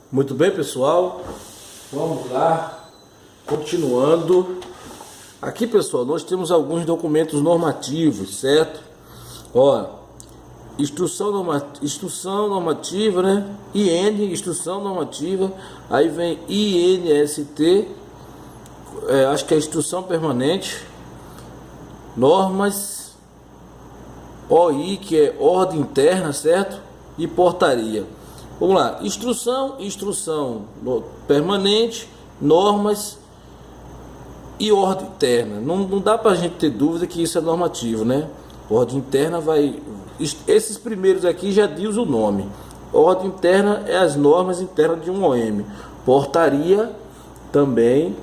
Muito bem, pessoal, vamos lá, continuando. Aqui, pessoal, nós temos alguns documentos normativos, certo? Ó, instrução normativa, né? IN, instrução normativa, aí vem INST, acho que é instrução permanente, normas, OI, que é ordem interna, certo? E portaria. Vamos lá, instrução permanente, normas e ordem interna. Não dá para a gente ter dúvida que isso é normativo, né? Ordem interna vai... Esses primeiros aqui já diz o nome. Ordem interna é as normas internas de um OM. Portaria também,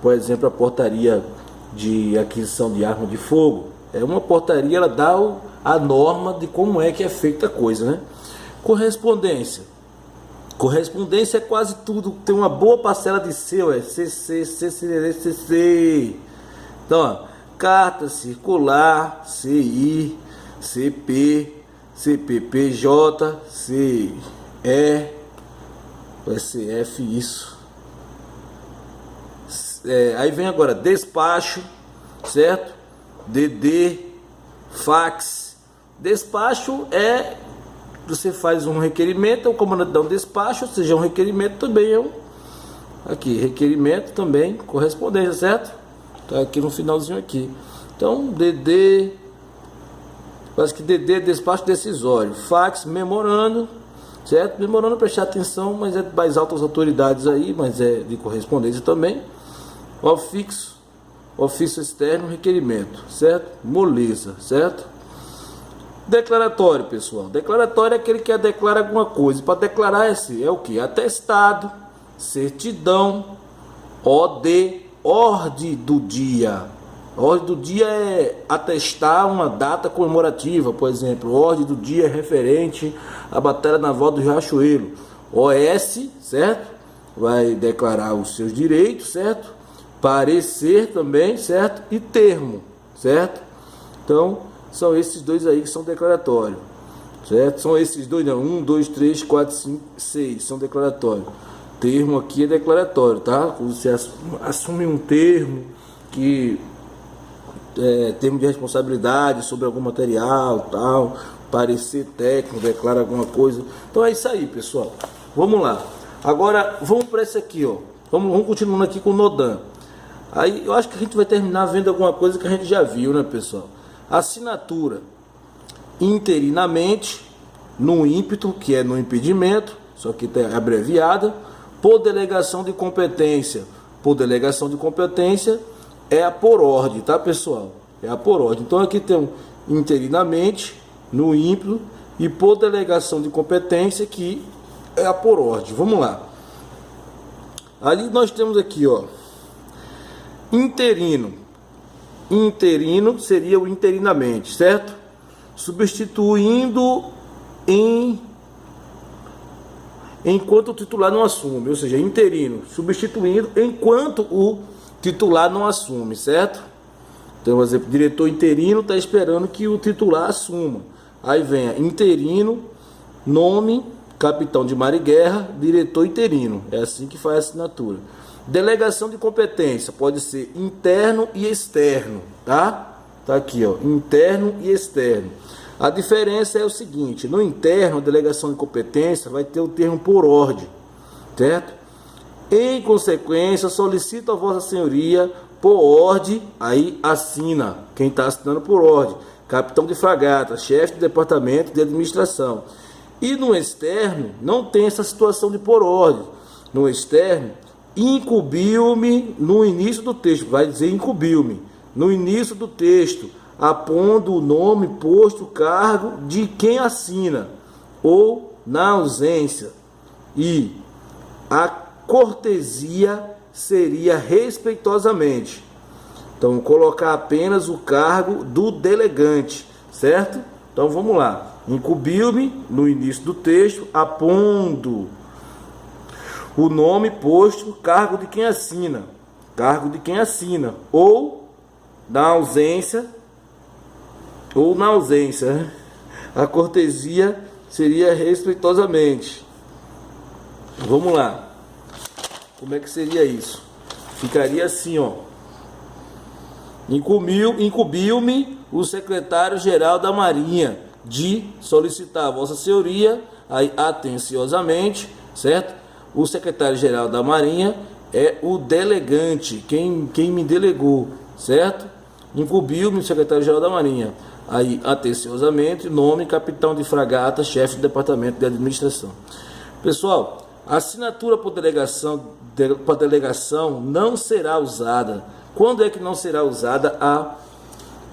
por exemplo, a portaria de aquisição de arma de fogo. É uma portaria, ela dá a norma de como é que é feita a coisa, né? Correspondência é quase tudo, tem uma boa parcela de C, CC. Então, ó, carta circular, CI, CP, CPPJ, CE, SF, isso. Aí vem agora despacho, certo? DD, fax. Despacho é... Você faz um requerimento, o comandante dá um despacho, ou seja, um requerimento também é um... Aqui, requerimento também, correspondência, certo? Tá aqui no finalzinho aqui. Então, DD... Parece que DD é despacho decisório. Fax, memorando, certo? Memorando, prestar atenção, mas é das altas autoridades aí, mas é de correspondência também. Ofício externo, requerimento, certo? Moleza, certo? Declaratório, pessoal. Declaratório é aquele que declara alguma coisa. Para declarar é o que? Atestado, certidão, OD, ordem do dia. Ordem do dia é atestar uma data comemorativa, por exemplo. Ordem do dia é referente à Batalha Naval do Riachuelo. OS, certo? Vai declarar os seus direitos, certo? Parecer também, certo? E termo, certo? Então, são esses dois aí que são declaratórios, certo? São esses dois, não, 1, 2, 3, 4, 5, 6 são declaratórios. Termo aqui é declaratório, tá? Você assume um termo que termo de responsabilidade sobre algum material, tal, parecer técnico, declara alguma coisa. Então é isso aí, pessoal. Vamos lá. Agora vamos para esse aqui, ó. Vamos continuando aqui com o NODAM. Aí eu acho que a gente vai terminar vendo alguma coisa que a gente já viu, né, pessoal? Assinatura interinamente, no ímpeto, que é no impedimento, só que está abreviada, por delegação de competência. Por delegação de competência é a por ordem, tá, pessoal? É a por ordem. Então aqui tem um interinamente, no ímpeto, e por delegação de competência, que é a por ordem. Vamos lá. Ali nós temos aqui, ó, interino. Interino seria o interinamente, certo? Substituindo enquanto o titular não assume, ou seja, interino, substituindo enquanto o titular não assume, certo? Então, por exemplo, o diretor interino está esperando que o titular assuma. Aí vem interino, nome, capitão de mar e guerra, diretor interino. É assim que faz a assinatura. Delegação de competência pode ser interno e externo, tá? Tá aqui, ó, interno e externo. A diferença é o seguinte: no interno, a delegação de competência vai ter o termo por ordem, certo? Em consequência, solicito a Vossa Senhoria por ordem, aí assina quem está assinando por ordem: capitão de fragata, chefe do departamento de administração. E no externo não tem essa situação de por ordem. No externo, incumbiu-me no início do texto, vai dizer incumbiu-me no início do texto, apondo o nome, posto, cargo de quem assina, ou na ausência, e a cortesia seria respeitosamente. Então, colocar apenas o cargo do delegante, certo? Então, vamos lá. Incumbiu-me no início do texto, apondo o nome, posto, cargo de quem assina. Cargo de quem assina. Ou na ausência, a cortesia seria respeitosamente. Vamos lá. Como é que seria isso? Ficaria assim, ó. Incumbiu-me o secretário-geral da Marinha de solicitar a Vossa Senhoria, aí, atenciosamente, certo? O secretário-geral da Marinha é o delegante, quem me delegou, certo? Incumbiu-me o secretário-geral da Marinha. Aí, atenciosamente, nome capitão de fragata, chefe do departamento de administração. Pessoal, a assinatura por delegação não será usada. Quando é que não será usada a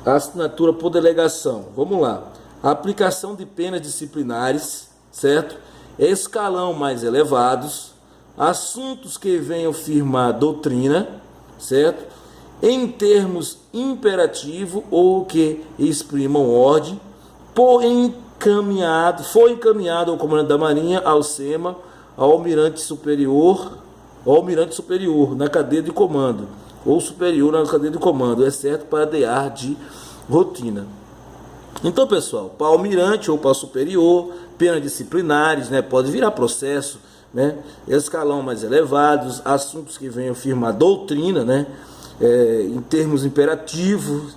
assinatura por delegação? Vamos lá. A aplicação de penas disciplinares, certo? Escalão mais elevados, assuntos que venham firmar doutrina, certo? Em termos imperativo ou que exprimam ordem, foi encaminhado ao comandante da Marinha, ao SEMA, ao almirante superior na cadeia de comando, ou superior na cadeia de comando, exceto para DEAR de rotina. Então, pessoal, para almirante ou para superior, penas disciplinares, né, pode virar processo, né, escalão mais elevados, assuntos que venham firmar doutrina, né, em termos imperativos,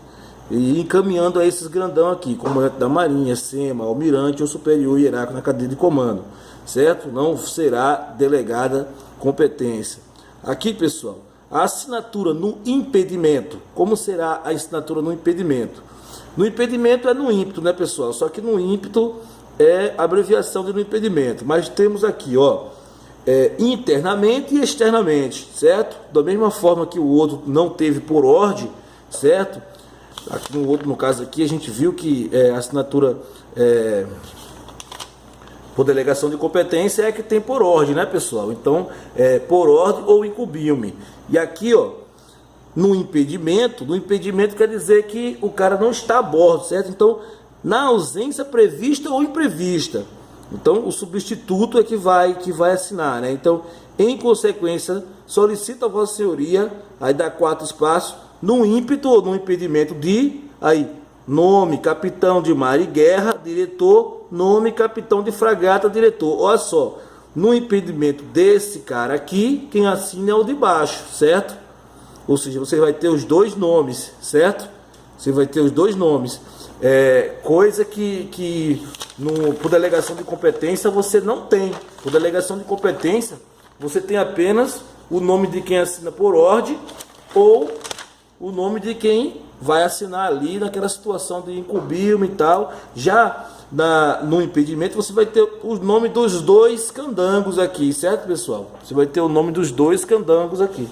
e encaminhando a esses grandão aqui, comandante da Marinha, SEMA, almirante ou superior hierárquico na cadeia de comando, certo? Não será delegada competência. Aqui, pessoal, a assinatura no impedimento. Como será a assinatura no impedimento? No impedimento é no ímpeto, né, pessoal? Só que no ímpeto é abreviação de no impedimento. Mas temos aqui, ó, internamente e externamente, certo? Da mesma forma que o outro não teve por ordem, certo? Aqui no caso aqui, a gente viu que a assinatura por delegação de competência é que tem por ordem, né, pessoal? Então, por ordem ou incumbiu-me. E aqui, ó, no impedimento quer dizer que o cara não está a bordo, certo? Então, na ausência prevista ou imprevista. Então, o substituto é que vai assinar, né? Então, em consequência, solicita a Vossa Senhoria, aí dá 4 espaços, no ímpeto ou no impedimento de, aí, nome, capitão de mar e guerra, diretor, nome, capitão de fragata, diretor. Olha só, no impedimento desse cara aqui, quem assina é o de baixo, certo? Ou seja, você vai ter os dois nomes, certo? Você vai ter os dois nomes. Coisa que por delegação de competência você não tem. Por delegação de competência, você tem apenas o nome de quem assina por ordem ou o nome de quem vai assinar ali naquela situação de incumbir-me e tal. Já no impedimento você vai ter o nome dos dois candangos aqui, certo, pessoal? Você vai ter o nome dos dois candangos aqui.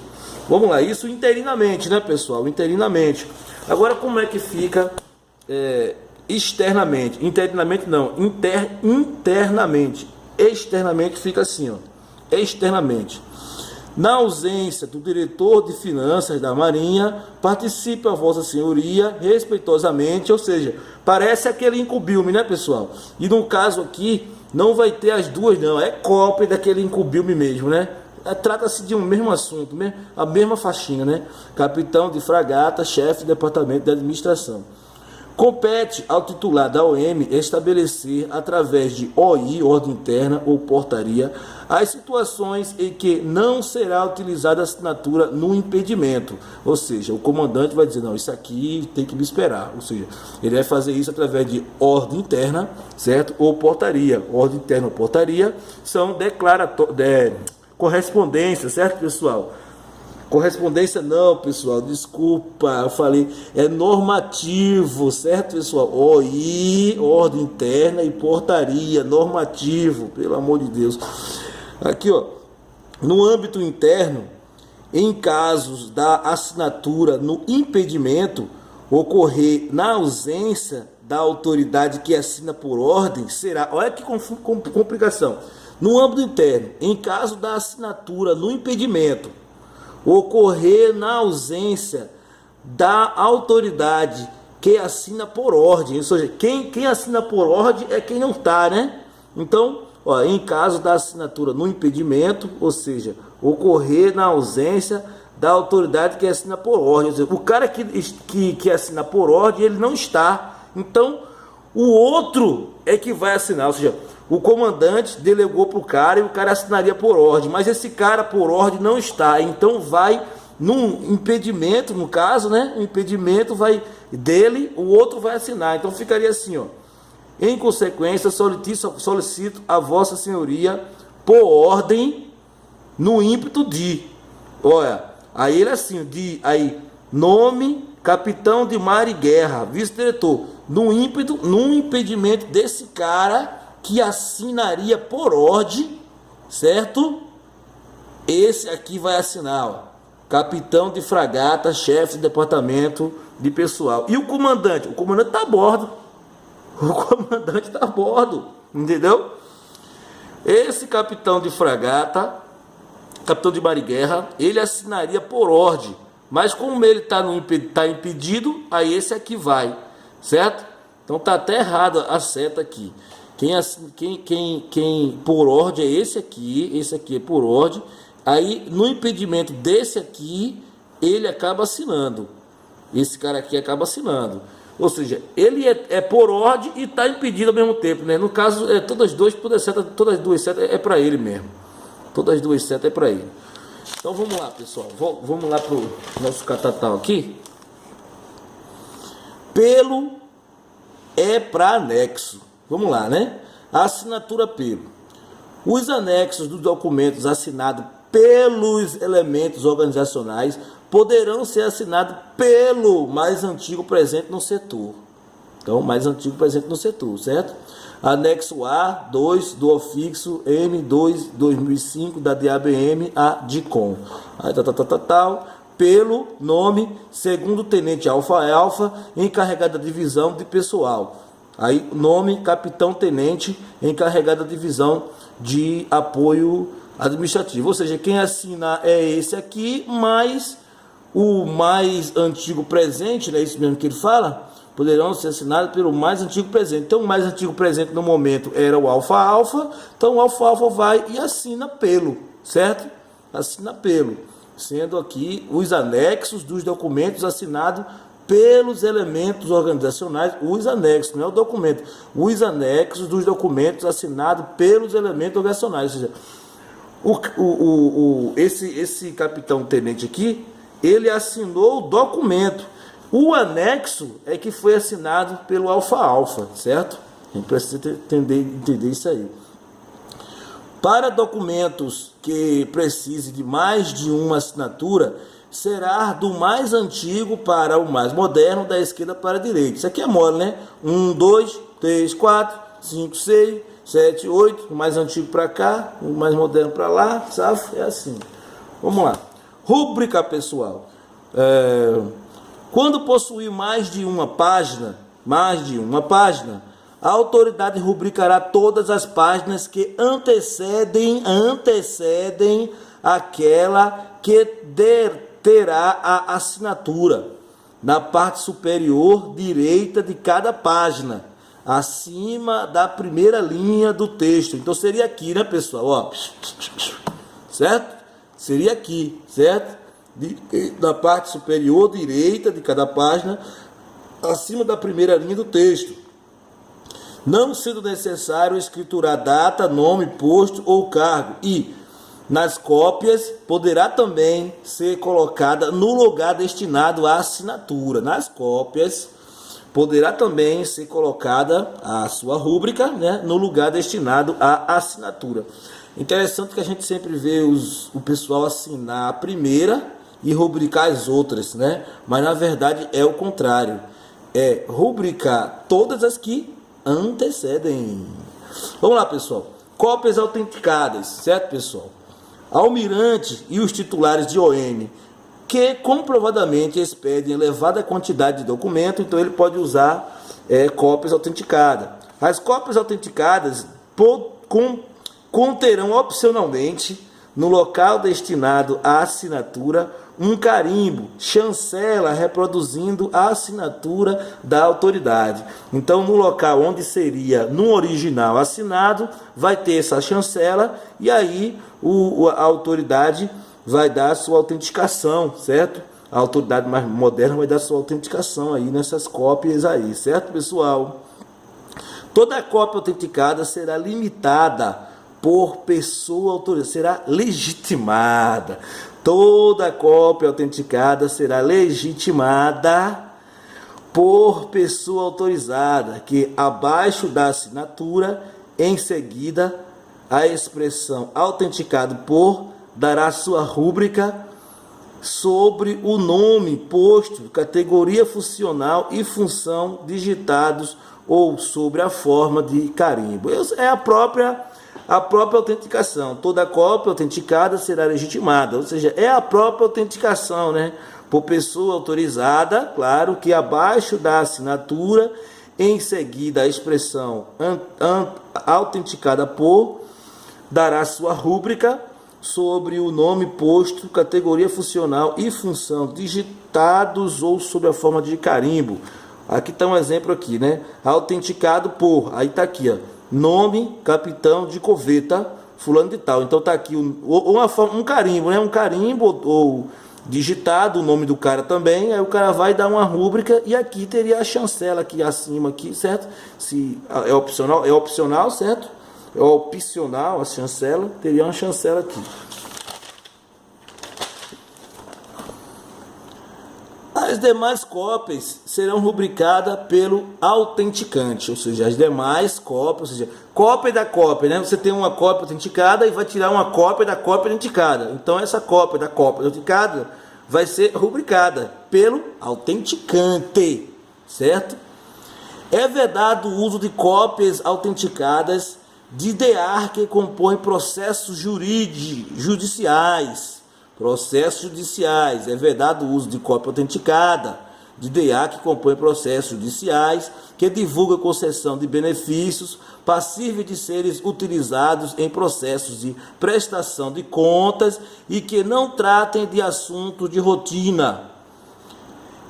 Vamos lá, isso interinamente, né, pessoal? Interinamente. Agora, como é que fica externamente? Interinamente não, internamente. Externamente fica assim, ó. Externamente. Na ausência do diretor de finanças da Marinha, participe a Vossa Senhoria respeitosamente, ou seja, parece aquele incumbiu-me, né, pessoal? E no caso aqui, não vai ter as duas, não, é cópia daquele incumbiu-me mesmo, né? Trata-se de um mesmo assunto, a mesma faxina, né? Capitão de fragata, chefe do departamento de administração. Compete ao titular da OM estabelecer, através de OI, ordem interna ou portaria, as situações em que não será utilizada a assinatura no impedimento. Ou seja, o comandante vai dizer, não, isso aqui tem que me esperar. Ou seja, ele vai fazer isso através de ordem interna, certo? Ou portaria. Ordem interna ou portaria são correspondência, certo, pessoal? Correspondência não, pessoal, desculpa, eu falei, é normativo, certo, pessoal? OI, ordem interna e portaria, normativo, pelo amor de Deus. Aqui, ó, no âmbito interno, em casos da assinatura no impedimento, ocorrer na ausência da autoridade que assina por ordem, será, olha que complicação, no âmbito interno, em caso da assinatura no impedimento, ocorrer na ausência da autoridade que assina por ordem, ou seja, quem assina por ordem é quem não está, né? Então, ó, em caso da assinatura no impedimento, ou seja, ocorrer na ausência da autoridade que assina por ordem, ou seja, o cara que assina por ordem, ele não está, então o outro é que vai assinar, ou seja, o comandante delegou para o cara e o cara assinaria por ordem, mas esse cara por ordem não está, então vai num impedimento, no caso, né? O impedimento vai dele, o outro vai assinar, então ficaria assim, ó. Em consequência, solicito a vossa senhoria por ordem no ímpeto de, olha, aí ele assim, de, aí, nome, capitão de mar e guerra, vice-diretor, no ímpeto, num impedimento desse cara que assinaria por ordem, certo? Esse aqui vai assinar, ó, capitão de fragata, chefe de departamento de pessoal. E o comandante? O comandante está a bordo. O comandante está a bordo, entendeu? Esse capitão de fragata, capitão de mar e guerra, ele assinaria por ordem, mas como ele tá impedido, aí esse aqui vai, certo? Então tá até errado a seta aqui. Quem por ordem é esse aqui é por ordem. Aí no impedimento desse aqui, ele acaba assinando. Esse cara aqui acaba assinando. Ou seja, ele é por ordem e está impedido ao mesmo tempo, né? No caso, todas as duas setas é para ele mesmo. Todas as duas setas é para ele. Então vamos lá, pessoal. Vamos lá para o nosso catatal aqui. Pelo é para anexo. Vamos lá, né? A assinatura pelo. Os anexos dos documentos assinados pelos elementos organizacionais poderão ser assinados pelo mais antigo presente no setor. Então, mais antigo presente no setor, certo? Anexo A2 do ofício M2/2005 da DABM a DICOM. Aí, pelo nome segundo tenente alfa, encarregado da divisão de pessoal. Aí, nome capitão tenente, encarregado da divisão de apoio administrativo. Ou seja, quem assina é esse aqui, mas o mais antigo presente, é isso mesmo que ele fala, poderão ser assinados pelo mais antigo presente. Então, o mais antigo presente no momento era o alfa, então o alfa vai e assina pelo, certo? Assina pelo, sendo aqui os anexos dos documentos assinados pelos elementos organizacionais, os anexos, não é o documento, os anexos dos documentos assinados pelos elementos organizacionais. Ou seja, esse capitão tenente aqui, ele assinou o documento. O anexo é que foi assinado pelo alfa, certo? A gente precisa entender isso aí. Para documentos que precisem de mais de uma assinatura, será do mais antigo para o mais moderno, da esquerda para a direita. Isso aqui é mole, né? 1, 2, 3, 4, 5, 6, 7, 8. O mais antigo para cá, o mais moderno para lá, sabe? É assim. Vamos lá. Rúbrica, pessoal. Quando possuir mais de uma página, a autoridade rubricará todas as páginas que antecedem aquela que terá a assinatura na parte superior direita de cada página, acima da primeira linha do texto. Então seria aqui, né, pessoal? Ó, certo? Seria aqui, certo? Da parte superior direita de cada página, acima da primeira linha do texto. Não sendo necessário escriturar data, nome, posto ou cargo. E nas cópias poderá também ser colocada no lugar destinado à assinatura. Nas cópias poderá também ser colocada a sua rúbrica, né, no lugar destinado à assinatura. Interessante que a gente sempre vê o pessoal assinar a primeira e rubricar as outras, né? Mas na verdade é o contrário. É rubricar todas as que antecedem. Vamos lá, pessoal. Cópias autenticadas, certo, pessoal? Almirante e os titulares de ON que comprovadamente expedem elevada quantidade de documento, então ele pode usar cópias autenticadas. As cópias autenticadas conterão opcionalmente no local destinado à assinatura um carimbo, chancela reproduzindo a assinatura da autoridade. Então, no local onde seria no original assinado, vai ter essa chancela e aí a autoridade vai dar a sua autenticação, certo? A autoridade mais moderna vai dar a sua autenticação aí nessas cópias aí, certo, pessoal? Toda cópia autenticada será limitada por pessoa autorizada, será legitimada. Toda cópia autenticada será legitimada por pessoa autorizada, que abaixo da assinatura, em seguida, a expressão autenticado por dará sua rúbrica sobre o nome posto, categoria funcional e função digitados ou sobre a forma de carimbo. É a própria autenticação. Toda cópia autenticada será legitimada, ou seja, é a própria autenticação, né? Por pessoa autorizada, claro, que abaixo da assinatura, em seguida a expressão autenticada por dará sua rúbrica sobre o nome posto, categoria funcional e função digitados ou sob a forma de carimbo. Aqui está um exemplo aqui, né? Autenticado por, aí está aqui, ó, nome capitão de corveta fulano de tal. Então está aqui um carimbo, né? Um carimbo ou digitado o nome do cara também. Aí o cara vai dar uma rúbrica e aqui teria a chancela aqui acima aqui, certo? Se é opcional, certo? É opcional a chancela, teria uma chancela aqui. As demais cópias serão rubricadas pelo autenticante, ou seja, as demais cópias, ou seja, cópia da cópia, né? Você tem uma cópia autenticada e vai tirar uma cópia da cópia autenticada. Então essa cópia da cópia autenticada vai ser rubricada pelo autenticante, certo? É vedado o uso de cópias autenticadas de DEAR que compõem processos judiciais. Processos judiciais. É vedado o uso de cópia autenticada de DEAR que compõem processos judiciais que divulga concessão de benefícios passíveis de serem utilizados em processos de prestação de contas e que não tratem de assuntos de rotina,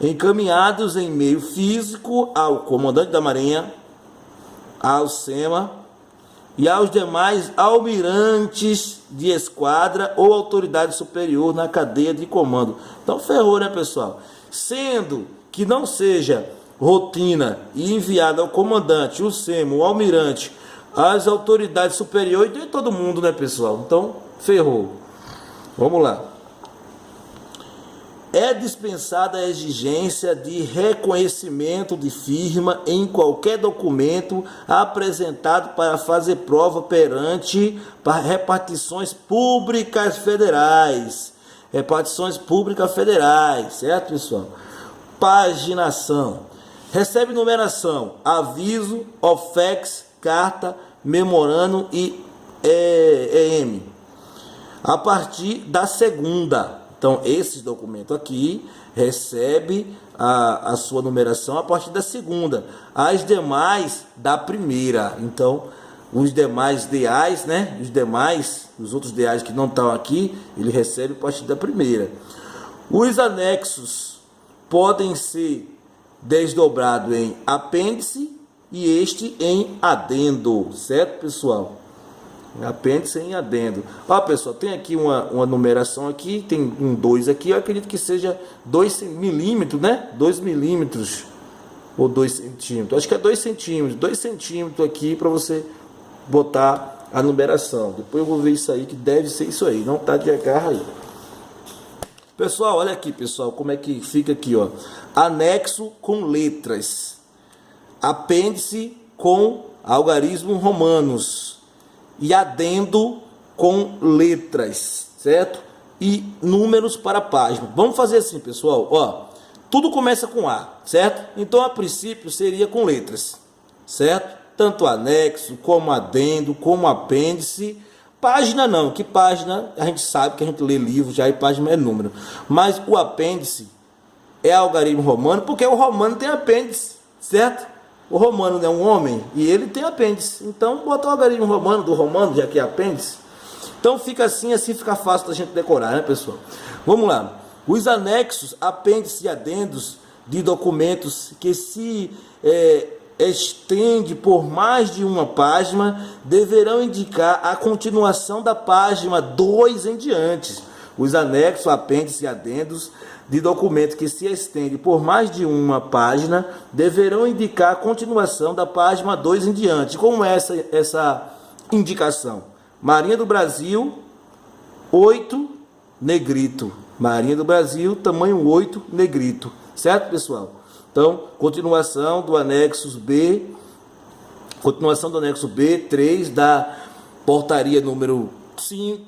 encaminhados em meio físico ao comandante da Marinha, ao SEMA e aos demais almirantes de esquadra ou autoridade superior na cadeia de comando. Então ferrou, né, pessoal? Sendo que não seja rotina e enviado ao comandante, o SEMA, o almirante, as autoridades superiores, de todo mundo, né, pessoal? Então ferrou. Vamos lá. É dispensada a exigência de reconhecimento de firma em qualquer documento apresentado para fazer prova perante repartições públicas federais. Repartições públicas federais, certo, pessoal? Paginação. Recebe numeração, aviso, OFEX, carta, memorando e EM. A partir da segunda. Então, esse documento aqui recebe a sua numeração a partir da segunda. As demais, da primeira. Então, os demais DAs, né? Os outros DAs que não estão aqui, ele recebe a partir da primeira. Os anexos podem ser desdobrados em apêndice e este em adendo. Certo, pessoal? Apêndice em adendo. Ó, pessoal, tem aqui uma numeração aqui, tem um 2 aqui, eu acredito que seja 2 milímetros, né? 2 milímetros ou 2 centímetros. Acho que é 2 centímetros. 2 centímetros aqui para você botar a numeração. Depois eu vou ver isso aí, que deve ser isso aí. Não tá de agarra aí. Pessoal, olha aqui, pessoal, como é que fica aqui, ó. Anexo com letras. Apêndice com algarismos romanos. E adendo com letras, certo? E números para a página. Vamos fazer assim, pessoal, ó. Tudo começa com A, certo? Então, a princípio, seria com letras, certo? Tanto anexo, como adendo, como apêndice. Página não, que página a gente sabe que a gente lê livro já e página é número. Mas o apêndice é algarismo romano, porque o romano tem apêndice, certo? O romano é um homem e ele tem apêndice. Então, bota o algarismo romano do romano, já que é apêndice. Então, fica assim fica fácil da gente decorar, né, pessoal? Vamos lá. Os anexos, apêndices e adendos de documentos que se estende por mais de uma página deverão indicar a continuação da página 2 em diante, Os anexos, apêndices e adendos de documento que se estende por mais de uma página deverão indicar a continuação da página 2 em diante. Como é essa indicação? Marinha do Brasil, 8, negrito. Marinha do Brasil, tamanho 8, negrito. Certo, pessoal? Então, continuação do anexo B, 3 da portaria número 5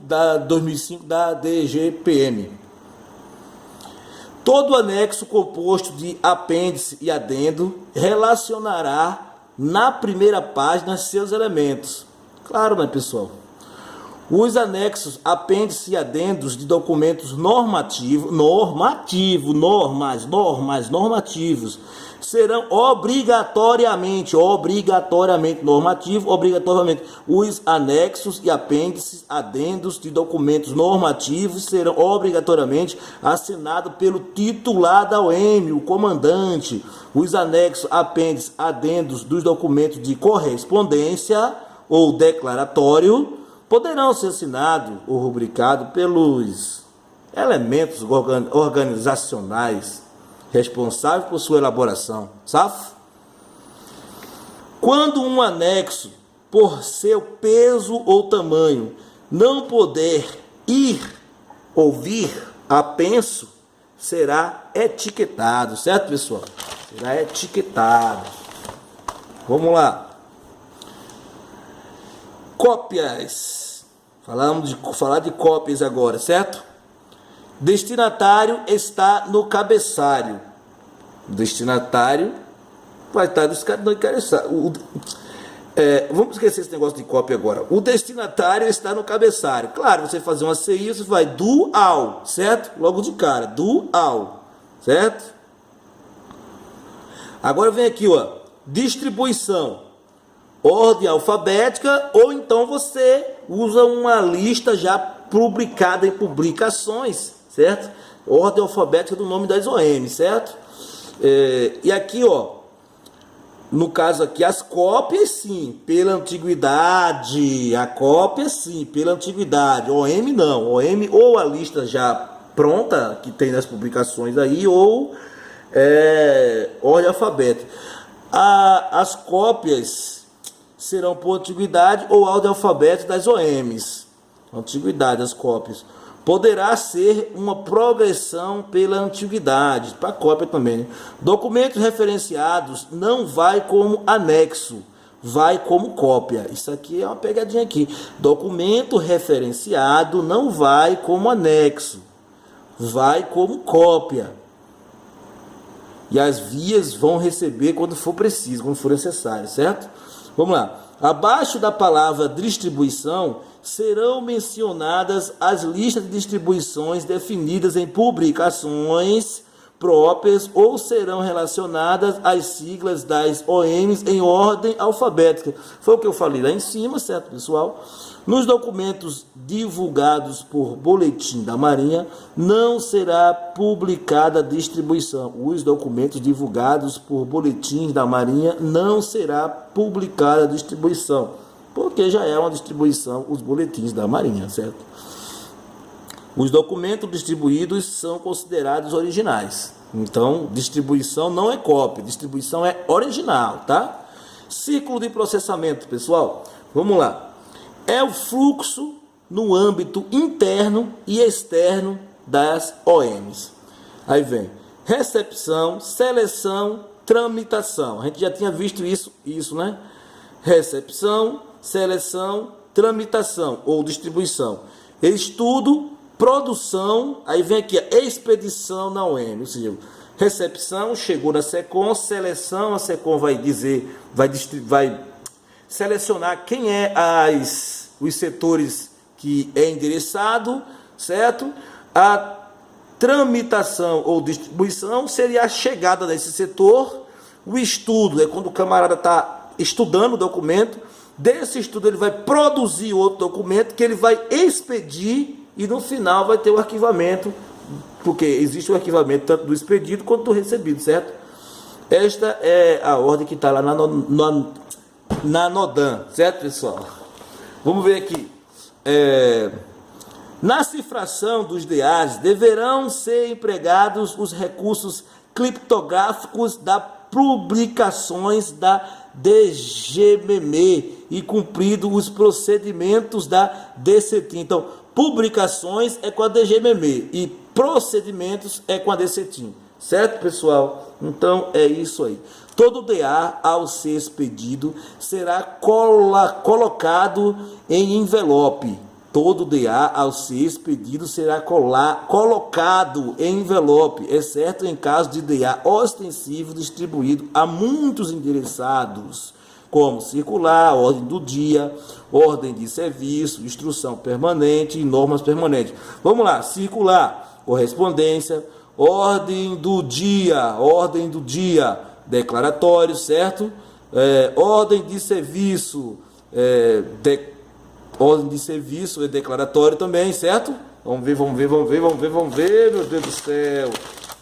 da 2005 da DGPM. Todo anexo composto de apêndice e adendo relacionará na primeira página seus elementos. Claro, né, pessoal? Os anexos, apêndices e adendos de documentos normativos serão obrigatoriamente os anexos e apêndices, adendos de documentos normativos serão obrigatoriamente assinados pelo titular da OM, o comandante. Os anexos, apêndices, adendos dos documentos de correspondência ou declaratório poderão ser assinados ou rubricados pelos elementos organizacionais responsáveis por sua elaboração. Safo? Quando um anexo, por seu peso ou tamanho, não poder ir ou vir apenso, será etiquetado. Certo, pessoal? Será etiquetado. Vamos lá. Cópias. Falar de cópias agora, certo? Destinatário está no cabeçalho. O destinatário vai estar no cabeçalho. Vamos esquecer esse negócio de cópia agora. O destinatário está no cabeçalho. Claro, você fazer uma CI, você vai do ao, certo? Logo de cara, do ao, certo? Agora vem aqui, ó, distribuição. Ordem alfabética, ou então você usa uma lista já publicada em publicações, certo? Ordem alfabética do nome das OM, certo? E aqui, ó, no caso aqui, as cópias sim, pela antiguidade, a cópia sim, pela antiguidade, OM não, OM ou a lista já pronta, que tem nas publicações aí, ou ordem alfabética. As cópias serão por antiguidade ou ordem alfabética das OMs. Antiguidade, as cópias. Poderá ser uma progressão pela antiguidade, para cópia também, né? Documentos referenciados não vai como anexo, vai como cópia. Isso aqui é uma pegadinha aqui. Documento referenciado não vai como anexo, vai como cópia. E as vias vão receber quando for preciso, quando for necessário, certo? Vamos lá. Abaixo da palavra distribuição serão mencionadas as listas de distribuições definidas em publicações próprias ou serão relacionadas às siglas das OMs em ordem alfabética. Foi o que eu falei lá em cima, certo, pessoal? Nos documentos divulgados por boletim da Marinha, não será publicada a distribuição. Os documentos divulgados por boletins da Marinha, não será publicada a distribuição, porque já é uma distribuição os boletins da Marinha, certo? Os documentos distribuídos são considerados originais. Então, distribuição não é cópia, distribuição é original, tá? Ciclo de processamento, pessoal. Vamos lá. É o fluxo no âmbito interno e externo das OMs. Aí vem recepção, seleção, tramitação. A gente já tinha visto isso, né? Recepção, seleção, tramitação ou distribuição. Estudo, produção, aí vem aqui a expedição na OM, ou seja, recepção, chegou na SECOM, seleção, a SECOM vai dizer, vai selecionar quem é os setores que é endereçado, certo? A tramitação ou distribuição seria a chegada nesse setor. O estudo é quando o camarada está estudando o documento. Desse estudo ele vai produzir outro documento que ele vai expedir e no final vai ter o arquivamento, porque existe o arquivamento tanto do expedido quanto do recebido, certo? Esta é a ordem que está lá na NODAN, certo, pessoal? Vamos ver aqui. Na cifração dos DAs, deverão ser empregados os recursos criptográficos das publicações da DGMM e cumprido os procedimentos da DCTIM. Então, publicações é com a DGMM e procedimentos é com a DCTIM. Certo, pessoal? Então, é isso aí. Todo DA, ao ser expedido, será colocado em envelope. Todo DA, ao ser expedido, será colocado em envelope, exceto em caso de DA ostensivo distribuído a muitos endereçados, como circular, ordem do dia, ordem de serviço, instrução permanente e normas permanentes. Vamos lá, circular, correspondência, ordem do dia, declaratório, certo? Ordem de serviço, ordem de serviço é declaratório também, certo? Vamos ver, meu Deus do céu.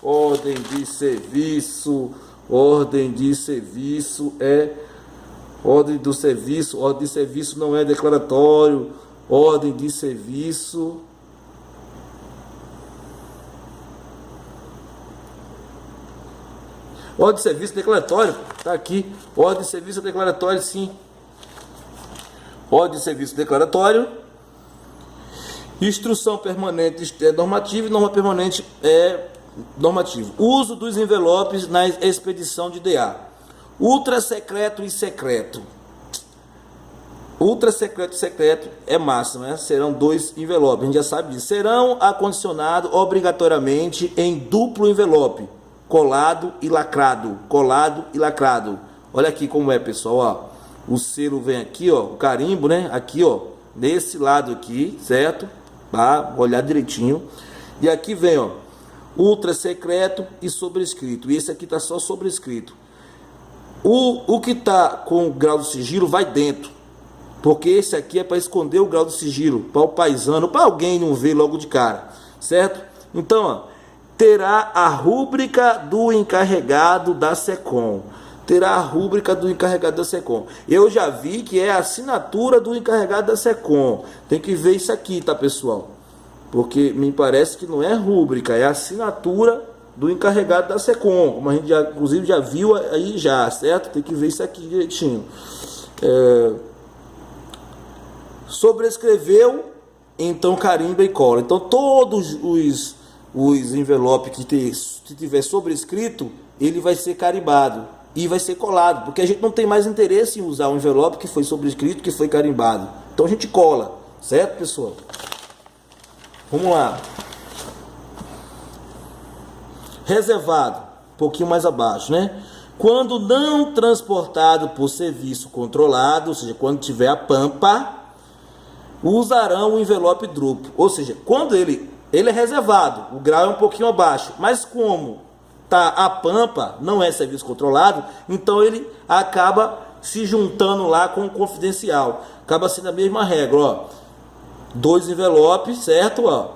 Ordem de serviço é... Ordem de serviço não é declaratório. Ordem de serviço... Ordem de serviço declaratório, tá aqui. Ordem de serviço declaratório, sim. Ordem de serviço declaratório. Instrução permanente é normativa e norma permanente é normativo. Uso dos envelopes na expedição de DA. Ultra secreto e secreto. Ultra secreto e secreto é máximo, né? Serão 2 envelopes, a gente já sabe disso. Serão acondicionados obrigatoriamente em duplo envelope, colado e lacrado. Olha aqui como é, pessoal, ó. O selo vem aqui, ó, o carimbo, né? Aqui, ó, nesse lado aqui, certo? Tá? Olhar direitinho. E aqui vem, ó, ultra secreto e sobrescrito. E esse aqui tá só sobrescrito. O que tá com o grau do sigilo vai dentro, porque esse aqui é para esconder o grau do sigilo, para o paisano, para alguém não ver logo de cara, certo? Então, ó, terá a rúbrica do encarregado da SECOM. Eu já vi que é a assinatura do encarregado da SECOM. Tem que ver isso aqui, tá, pessoal? Porque me parece que não é rúbrica, é a assinatura do encarregado da SECOM. Como a gente já, inclusive, já viu aí já, certo? Tem que ver isso aqui direitinho. Sobrescreveu, então carimba e cola. Então todos os envelopes que tiver sobrescrito, ele vai ser carimbado e vai ser colado, porque a gente não tem mais interesse em usar um envelope que foi sobrescrito, que foi carimbado. Então a gente cola, certo, pessoal? Vamos lá. Reservado, um pouquinho mais abaixo, né? Quando não transportado por serviço controlado, ou seja, quando tiver a pampa, usarão o envelope duplo. Ou seja, quando ele é reservado, o grau é um pouquinho abaixo, mas como tá a pampa, não é serviço controlado, então ele acaba se juntando lá com o confidencial. Acaba sendo a mesma regra, ó. 2 envelopes, certo? Ó.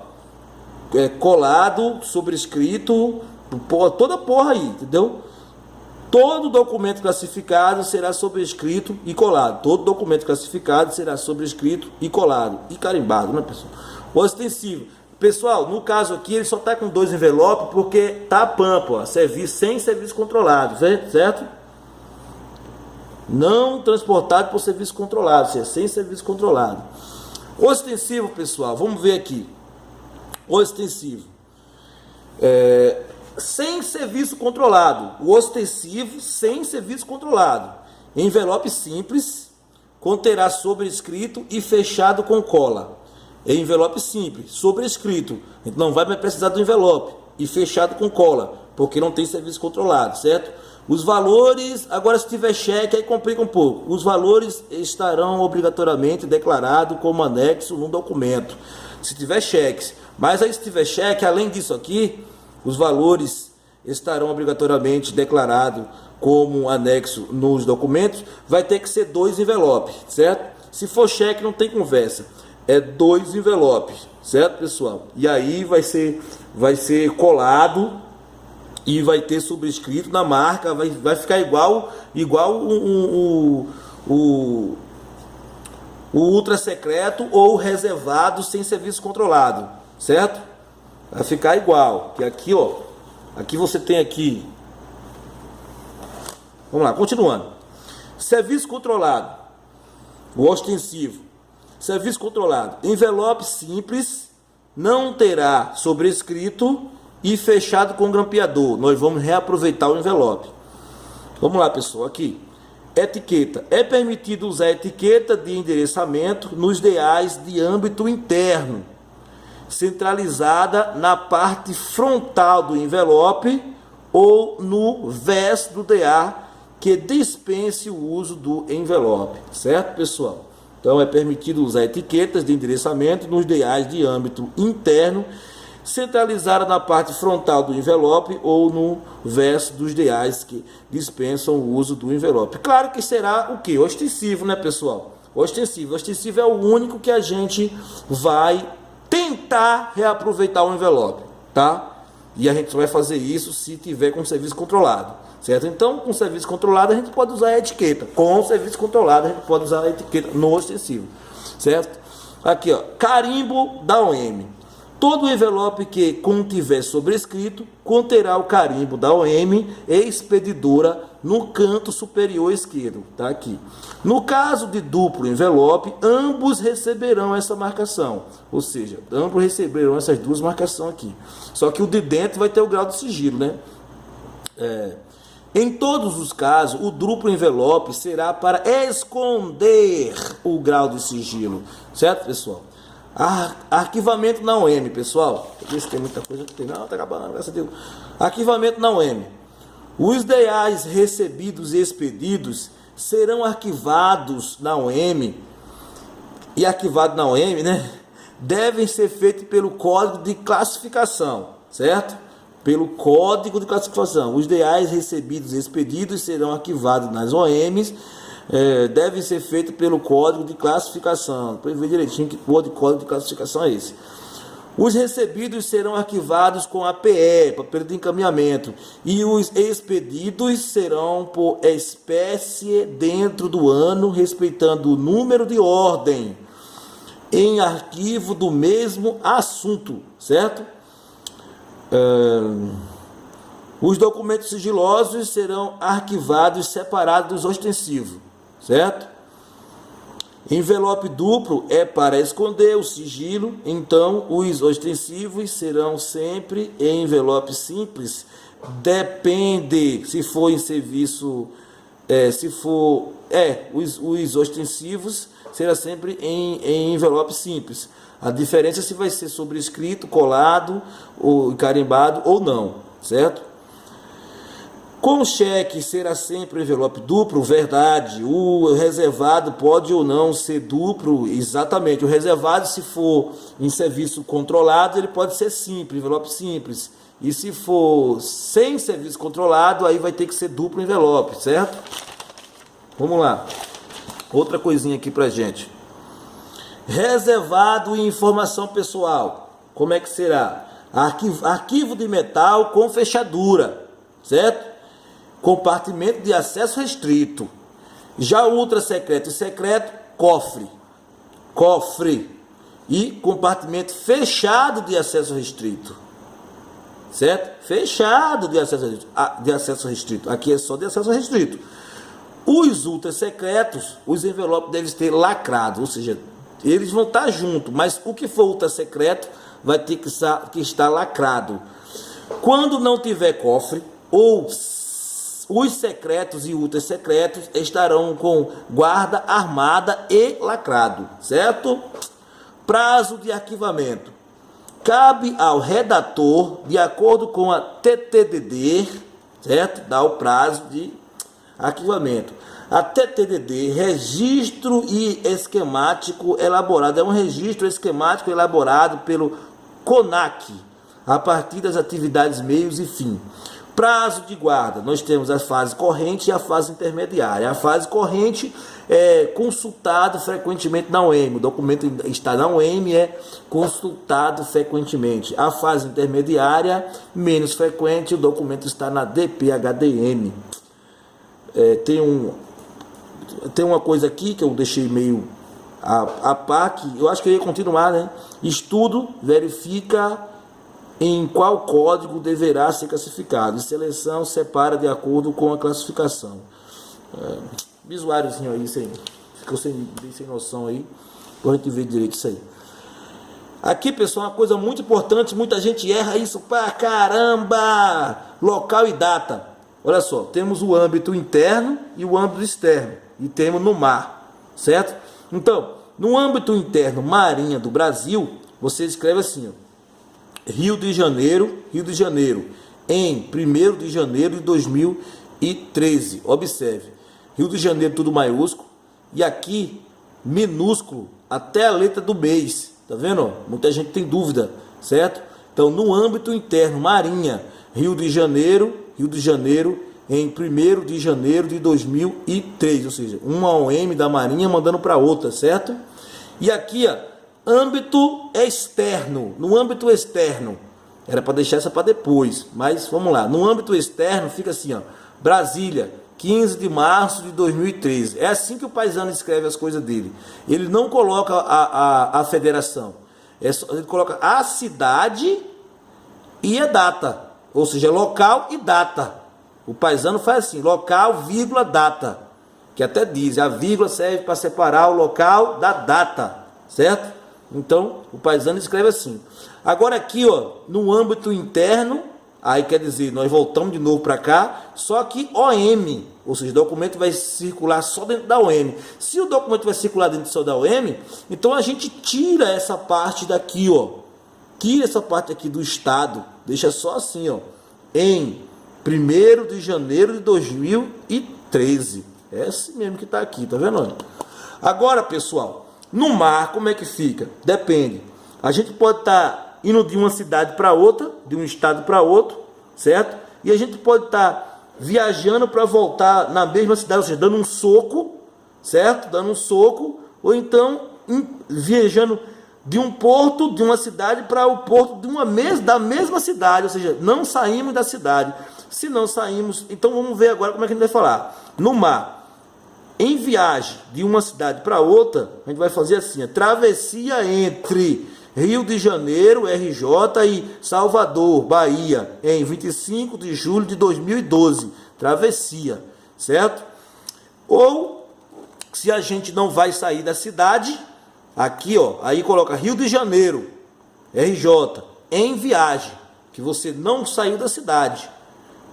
Colado, sobrescrito, toda porra aí, entendeu? Todo documento classificado será sobrescrito e colado. Todo documento classificado será sobrescrito e colado. E carimbado, né, pessoal? Ostensivo. Pessoal, no caso aqui, ele só está com 2 envelopes porque tá a pampa, ó, sem serviço controlado, certo? Não transportado por serviço controlado, ou seja, sem serviço controlado. Ostensivo, pessoal, vamos ver aqui. Ostensivo. Sem serviço controlado. O ostensivo sem serviço controlado. Envelope simples, conterá sobrescrito e fechado com cola. Envelope simples, sobrescrito. A gente não vai mais precisar do envelope. E fechado com cola, porque não tem serviço controlado, certo? Os valores, agora se tiver cheque, aí complica um pouco. Os valores estarão obrigatoriamente declarados como anexo no documento. Se tiver cheques. Mas aí se tiver cheque, além disso aqui, os valores estarão obrigatoriamente declarados como anexo nos documentos. Vai ter que ser 2 envelopes, certo? Se for cheque, não tem conversa. É 2 envelopes, certo, pessoal? E aí vai ser colado e vai ter subscrito na marca, vai ficar igual o ultra secreto ou reservado sem serviço controlado, certo? Vai ficar igual, que aqui, ó, aqui você tem aqui, vamos lá, continuando. Serviço controlado, o ostensivo. Serviço controlado, envelope simples, não terá sobrescrito e fechado com grampeador. Nós vamos reaproveitar o envelope. Vamos lá, pessoal, aqui. Etiqueta. É permitido usar etiqueta de endereçamento nos DAs de âmbito interno, centralizada na parte frontal do envelope ou no verso do DA que dispense o uso do envelope, certo, pessoal? Então é permitido usar etiquetas de endereçamento nos DAs de âmbito interno, centralizada na parte frontal do envelope ou no verso dos DAs que dispensam o uso do envelope. Claro que será o que? Ostensivo, né, pessoal? Ostensivo. Ostensivo é o único que a gente vai tentar reaproveitar o envelope, tá? E a gente só vai fazer isso se tiver com serviço controlado, certo? Então, com serviço controlado, a gente pode usar a etiqueta. Com serviço controlado, a gente pode usar a etiqueta no ostensivo, certo? Aqui, ó, carimbo da OM. Todo envelope que contiver sobrescrito conterá o carimbo da OM expedidora no canto superior esquerdo, tá aqui. No caso de duplo envelope, ambos receberão essa marcação, ou seja, ambos receberão essas duas marcações aqui. Só que o de dentro vai ter o grau de sigilo, né? Em todos os casos, o duplo envelope será para esconder o grau de sigilo, certo, pessoal? Arquivamento na OM, pessoal. Deixa eu ver se tem muita coisa que tem. Não, tá acabando, graças a Deus. Arquivamento na OM. Os DAs recebidos e expedidos serão arquivados na OM. E arquivado na OM, né? Devem ser feitos pelo código de classificação, certo? Pelo código de classificação. Os DAs recebidos e expedidos serão arquivados nas OMs. Devem ser feitos pelo código de classificação. Para ver direitinho que código de classificação é esse. Os recebidos serão arquivados com APE, papel de encaminhamento, e os expedidos serão por espécie dentro do ano, respeitando o número de ordem em arquivo do mesmo assunto, certo? Os documentos sigilosos serão arquivados separados dos ostensivos, certo? Envelope duplo é para esconder o sigilo, então os ostensivos serão sempre em envelope simples. Depende se for em serviço, os ostensivos será sempre em envelope simples. A diferença é se vai ser sobrescrito, colado, ou carimbado ou não, certo? Com cheque será sempre envelope duplo, verdade. O reservado pode ou não ser duplo, exatamente. O reservado, se for em serviço controlado, ele pode ser simples, envelope simples. E se for sem serviço controlado, aí vai ter que ser duplo envelope, certo? Vamos lá. Outra coisinha aqui pra gente. Reservado e informação pessoal. Como é que será? Arquivo de metal com fechadura, certo? Compartimento de acesso restrito. Já o ultra secreto e secreto, cofre e compartimento fechado de acesso restrito, certo? Fechado de acesso restrito. Aqui é só de acesso restrito. Os ultra secretos, os envelopes devem ter lacrado, ou seja, eles vão estar juntos, mas o que for ultra secreto vai ter que estar lacrado. Quando não tiver cofre, ou os secretos e ultra secretos estarão com guarda armada e lacrado, certo? Prazo de arquivamento. Cabe ao redator, de acordo com a TTDD, certo? Dá o prazo de arquivamento. A TTDD, registro e esquemático elaborado, é um registro esquemático elaborado pelo CONAC, a partir das atividades, meios e fim. Prazo de guarda, nós temos a fase corrente e a fase intermediária. A fase corrente é consultado frequentemente na UEM, o documento está na UEM, é consultado frequentemente. A fase intermediária, menos frequente, o documento está na DPHDM. Tem uma coisa aqui que eu deixei meio A PAC, eu acho que eu ia continuar, né? Estudo verifica em qual código deverá ser classificado. E seleção separa de acordo com a classificação. Visuáriozinho aí, ficou sem noção aí. Pra gente ver direito isso aí. Aqui, pessoal, uma coisa muito importante, muita gente erra isso pra caramba. Local e data. Olha só, temos o âmbito interno e o âmbito externo. E temos no mar, certo? Então, no âmbito interno, Marinha do Brasil, você escreve assim, ó. Rio de Janeiro, em 1º de janeiro de 2013. Observe, Rio de Janeiro tudo maiúsculo e aqui minúsculo até a letra do mês. Tá vendo? Muita gente tem dúvida, certo? Então, no âmbito interno, Marinha, Rio de Janeiro, em 1º de janeiro de 2003, ou seja, uma OM da Marinha mandando para outra, certo? E aqui, ó, âmbito externo. No âmbito externo, era para deixar essa para depois, mas vamos lá. No âmbito externo fica assim, ó, Brasília, 15 de março de 2013. É assim que o paisano escreve as coisas dele. Ele não coloca a federação. Ele coloca a cidade e a data. Ou seja, local e data. O paisano faz assim, local, vírgula, data. Que até diz, a vírgula serve para separar o local da data. Certo? Então, o paisano escreve assim. Agora aqui, ó, no âmbito interno, aí quer dizer, nós voltamos de novo para cá, só que OM, ou seja, o documento vai circular só dentro da OM. Se o documento vai circular dentro só da OM, então a gente tira essa parte daqui, ó. Tira essa parte aqui do estado, deixa só assim, ó. Em 1º de janeiro de 2013. É assim mesmo que está aqui, tá vendo? Agora, pessoal, no mar, como é que fica? Depende. A gente pode estar indo de uma cidade para outra, de um estado para outro, certo? E a gente pode estar viajando para voltar na mesma cidade, ou seja, dando um soco, certo? Dando um soco, ou então viajando de um porto, de uma cidade para o porto da mesma cidade, ou seja, não saímos da cidade. Se não saímos, então vamos ver agora como é que a gente vai falar. No mar, em viagem de uma cidade para outra, a gente vai fazer assim, a travessia entre Rio de Janeiro, RJ, e Salvador, Bahia, em 25 de julho de 2012. Travessia, certo? Ou, se a gente não vai sair da cidade, aqui, ó, aí coloca Rio de Janeiro, RJ, em viagem, que você não saiu da cidade.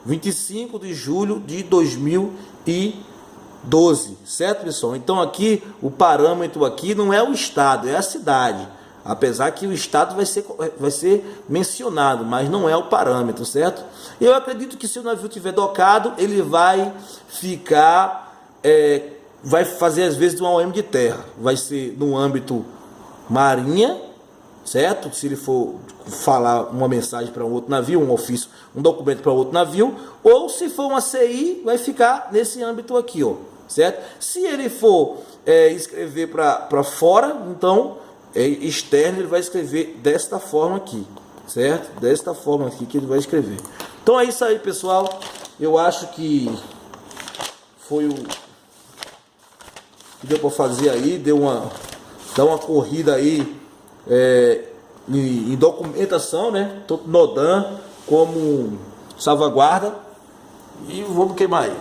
25 de julho de 2012, certo, pessoal? Então aqui, o parâmetro aqui não é o estado, é a cidade. Apesar que o estado vai ser mencionado, mas não é o parâmetro, certo? Eu acredito que se o navio tiver docado, ele vai ficar, vai fazer às vezes uma OM de terra. Vai ser no âmbito marinha, certo? Se ele for falar uma mensagem para um outro navio, um ofício, um documento para outro navio, ou se for uma CI, vai ficar nesse âmbito aqui, ó, certo? Se ele for escrever para fora, então externo, ele vai escrever desta forma aqui, certo? Desta forma aqui que ele vai escrever. Então é isso aí, pessoal. Eu acho que foi o que deu para fazer aí, dar uma corrida aí em documentação, né? Tanto Nodan como salvaguarda. E vamos queimar aí.